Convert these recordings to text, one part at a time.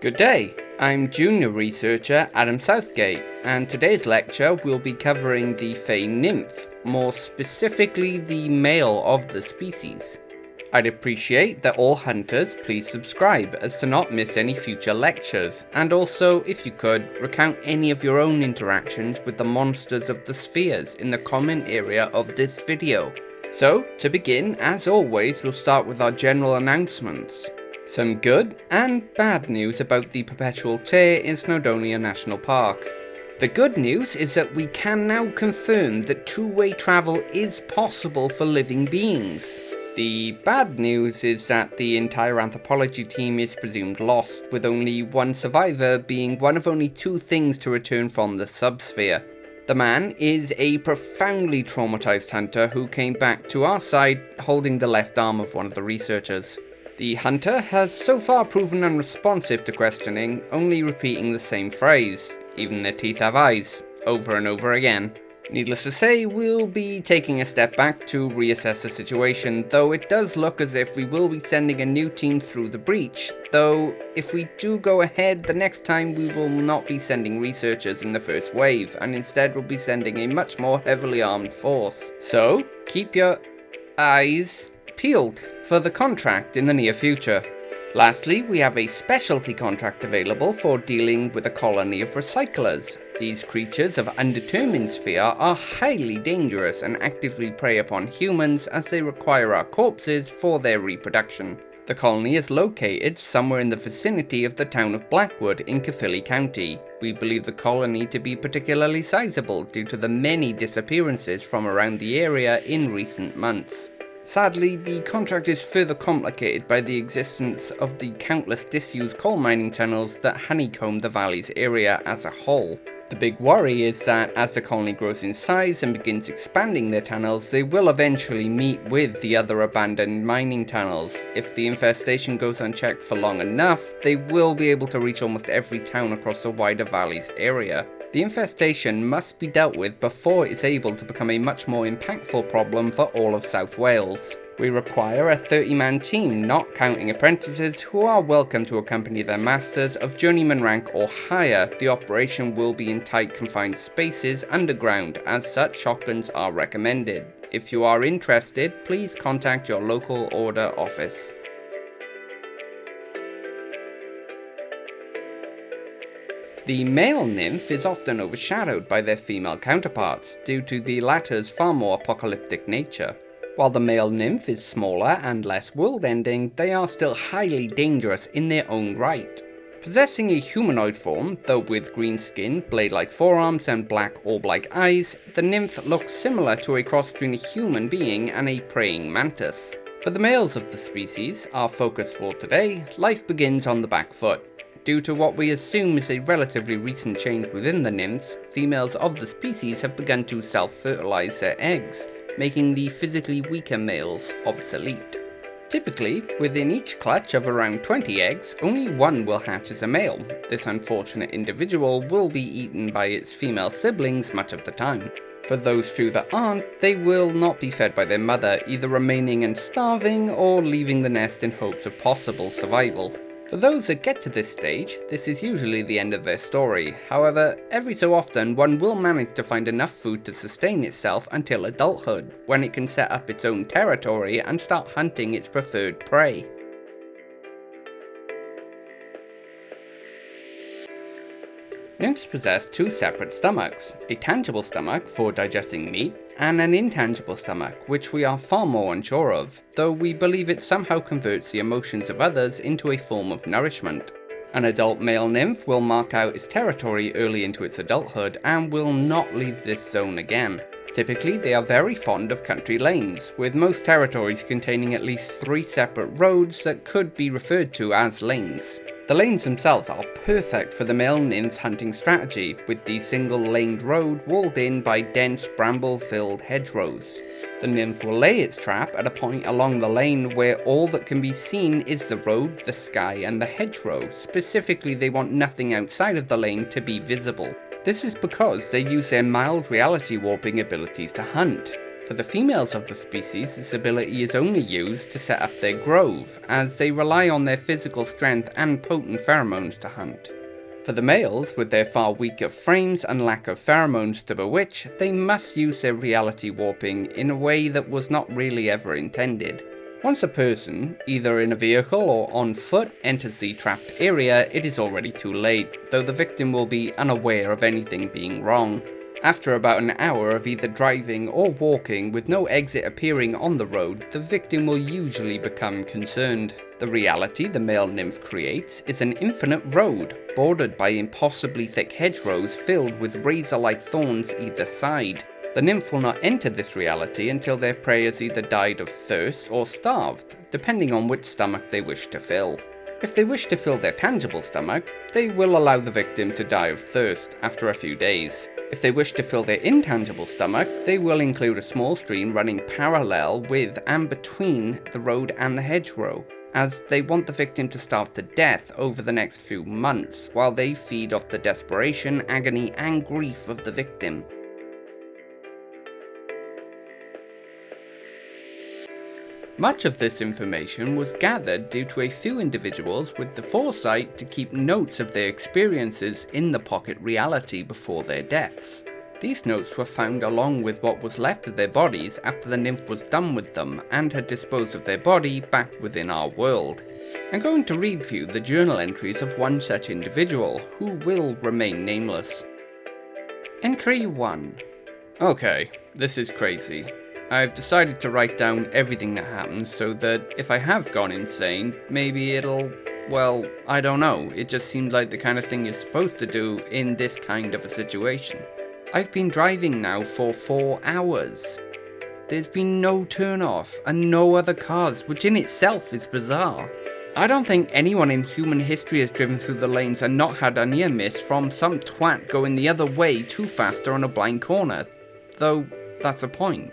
Good day, I'm Junior Researcher Adam Southgate, and today's lecture we'll be covering the Fey Nymph, more specifically the male of the species. I'd appreciate that all hunters please subscribe as to not miss any future lectures, and also, if you could, recount any of your own interactions with the monsters of the spheres in the comment area of this video. So, to begin, as always, we'll start with our general announcements. Some good and bad news about the perpetual tear in Snowdonia National Park. The good news is that we can now confirm that two-way travel is possible for living beings. The bad news is that the entire anthropology team is presumed lost, with only one survivor being one of only two things to return from the subsphere. The man is a profoundly traumatized hunter who came back to our side holding the left arm of one of the researchers. The hunter has so far proven unresponsive to questioning, only repeating the same phrase, "Even their teeth have eyes," over and over again. Needless to say, we'll be taking a step back to reassess the situation, though it does look as if we will be sending a new team through the breach, though if we do go ahead, the next time we will not be sending researchers in the first wave, and instead we'll be sending a much more heavily armed force. So, keep your eyes peeled for the contract in the near future. Lastly, we have a specialty contract available for dealing with a colony of recyclers. These creatures of undetermined sphere are highly dangerous and actively prey upon humans as they require our corpses for their reproduction. The colony is located somewhere in the vicinity of the town of Blackwood in Caerphilly County. We believe the colony to be particularly sizable due to the many disappearances from around the area in recent months. Sadly, the contract is further complicated by the existence of the countless disused coal mining tunnels that honeycomb the valley's area as a whole. The big worry is that as the colony grows in size and begins expanding their tunnels, they will eventually meet with the other abandoned mining tunnels. If the infestation goes unchecked for long enough, they will be able to reach almost every town across the wider valley's area. The infestation must be dealt with before it is able to become a much more impactful problem for all of South Wales. We require a 30-man team, not counting apprentices, who are welcome to accompany their masters of journeyman rank or higher. The operation will be in tight confined spaces underground, as such shotguns are recommended. If you are interested, please contact your local order office. The male nymph is often overshadowed by their female counterparts due to the latter's far more apocalyptic nature. While the male nymph is smaller and less world-ending, they are still highly dangerous in their own right. Possessing a humanoid form, though with green skin, blade-like forearms and black orb-like eyes, the nymph looks similar to a cross between a human being and a praying mantis. For the males of the species, our focus for today, life begins on the back foot. Due to what we assume is a relatively recent change within the nymphs, females of the species have begun to self-fertilize their eggs, making the physically weaker males obsolete. Typically, within each clutch of around 20 eggs, only one will hatch as a male. This unfortunate individual will be eaten by its female siblings much of the time. For those few that aren't, they will not be fed by their mother, either remaining and starving or leaving the nest in hopes of possible survival. For those that get to this stage, this is usually the end of their story. However, every so often one will manage to find enough food to sustain itself until adulthood, when it can set up its own territory and start hunting its preferred prey. Nymphs possess two separate stomachs, a tangible stomach for digesting meat, and an intangible stomach, which we are far more unsure of, though we believe it somehow converts the emotions of others into a form of nourishment. An adult male nymph will mark out its territory early into its adulthood and will not leave this zone again. Typically, they are very fond of country lanes, with most territories containing at least 3 separate roads that could be referred to as lanes. The lanes themselves are perfect for the male nymph's hunting strategy, with the single-laned road walled in by dense bramble-filled hedgerows. The nymph will lay its trap at a point along the lane where all that can be seen is the road, the sky, and the hedgerow. Specifically, they want nothing outside of the lane to be visible. This is because they use their mild reality warping abilities to hunt. For the females of the species, this ability is only used to set up their grove, as they rely on their physical strength and potent pheromones to hunt. For the males, with their far weaker frames and lack of pheromones to bewitch, they must use their reality warping in a way that was not really ever intended. Once a person, either in a vehicle or on foot, enters the trapped area, it is already too late, though the victim will be unaware of anything being wrong. After about an hour of either driving or walking with no exit appearing on the road, the victim will usually become concerned. The reality the male nymph creates is an infinite road, bordered by impossibly thick hedgerows filled with razor-like thorns either side. The nymph will not enter this reality until their prey has either died of thirst or starved, depending on which stomach they wish to fill. If they wish to fill their tangible stomach, they will allow the victim to die of thirst after a few days. If they wish to fill their intangible stomach, they will include a small stream running parallel with and between the road and the hedgerow, as they want the victim to starve to death over the next few months, while they feed off the desperation, agony, and grief of the victim. Much of this information was gathered due to a few individuals with the foresight to keep notes of their experiences in the pocket reality before their deaths. These notes were found along with what was left of their bodies after the nymph was done with them and had disposed of their body back within our world. I'm going to read for you the journal entries of one such individual, who will remain nameless. Entry 1. Okay, this is crazy. I've decided to write down everything that happens so that if I have gone insane, maybe it'll, well, I don't know, it just seems like the kind of thing you're supposed to do in this kind of a situation. I've been driving now for 4 hours. There's been no turn-off and no other cars, which in itself is bizarre. I don't think anyone in human history has driven through the lanes and not had a near miss from some twat going the other way too fast on a blind corner, though that's a point.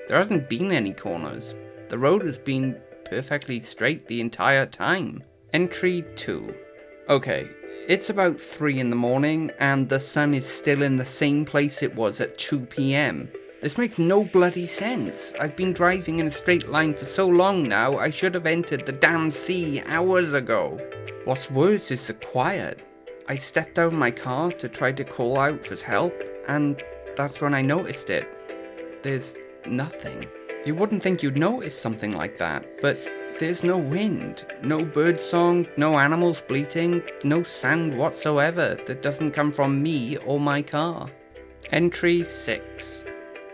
There hasn't been any corners. The road has been perfectly straight the entire time. Entry 2. Okay, it's about 3 in the morning and the sun is still in the same place it was at 2 PM. This makes no bloody sense. I've been driving in a straight line for so long now, I should have entered the damn sea hours ago. What's worse is the quiet. I stepped out of my car to try to call out for help, and that's when I noticed it. There's nothing. You wouldn't think you'd notice something like that, but there's no wind, no bird song, no animals bleating, no sound whatsoever that doesn't come from me or my car. Entry 6.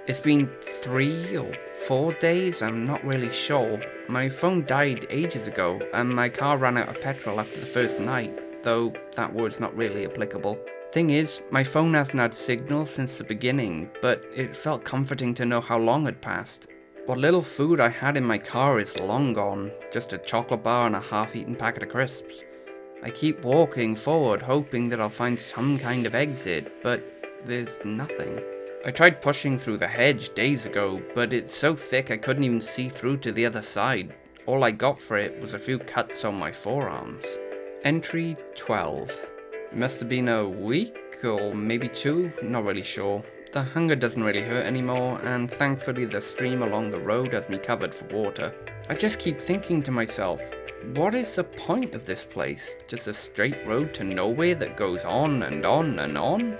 It's been 3 or 4 days, I'm not really sure. My phone died ages ago, and my car ran out of petrol after the first night, though that word's not really applicable. Thing is, my phone hasn't had signal since the beginning, but it felt comforting to know how long had passed. What little food I had in my car is long gone, just a chocolate bar and a half-eaten packet of crisps. I keep walking forward, hoping that I'll find some kind of exit, but there's nothing. I tried pushing through the hedge days ago, but it's so thick I couldn't even see through to the other side. All I got for it was a few cuts on my forearms. Entry 12. It must have been a week, or maybe 2, not really sure. The hunger doesn't really hurt anymore, and thankfully the stream along the road has me covered for water. I just keep thinking to myself, what is the point of this place? Just a straight road to nowhere that goes on and on and on?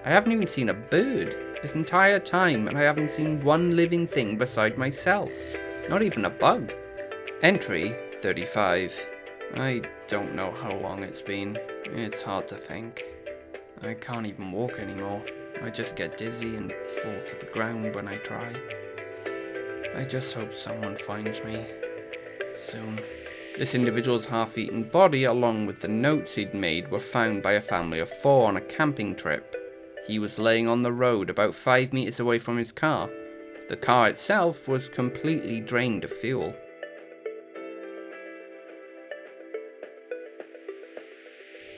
I haven't even seen a bird this entire time, and I haven't seen one living thing beside myself. Not even a bug. Entry 35. I don't know how long it's been. It's hard to think. I can't even walk anymore. I just get dizzy and fall to the ground when I try. I just hope someone finds me soon. This individual's half-eaten body, along with the notes he'd made, were found by a family of 4 on a camping trip. He was laying on the road about 5 meters away from his car. The car itself was completely drained of fuel.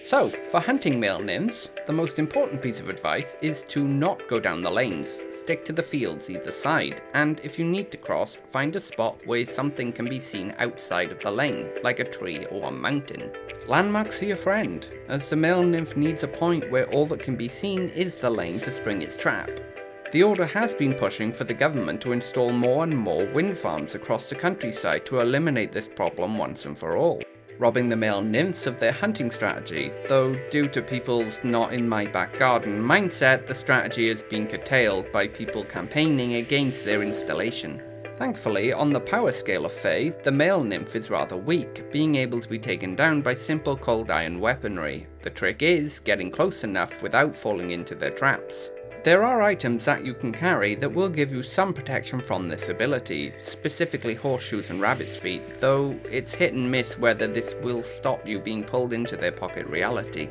So, for hunting male nymphs, the most important piece of advice is to not go down the lanes. Stick to the fields either side, and if you need to cross, find a spot where something can be seen outside of the lane, like a tree or a mountain. Landmarks are your friend, as the male nymph needs a point where all that can be seen is the lane to spring its trap. The Order has been pushing for the government to install more and more wind farms across the countryside to eliminate this problem once and for all, robbing the male nymphs of their hunting strategy, though due to people's not in my back garden mindset, the strategy has been curtailed by people campaigning against their installation. Thankfully, on the power scale of Fae, the male nymph is rather weak, being able to be taken down by simple cold iron weaponry. The trick is getting close enough without falling into their traps. There are items that you can carry that will give you some protection from this ability, specifically horseshoes and rabbit's feet, though it's hit and miss whether this will stop you being pulled into their pocket reality.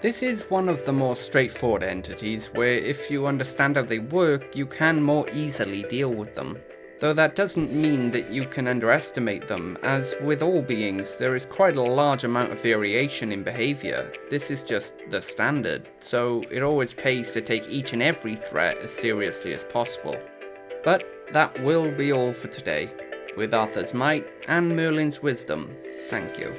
This is one of the more straightforward entities where if you understand how they work, you can more easily deal with them. Though that doesn't mean that you can underestimate them, as with all beings, there is quite a large amount of variation in behaviour. This is just the standard, so it always pays to take each and every threat as seriously as possible. But that will be all for today. With Arthur's might and Merlin's wisdom, thank you.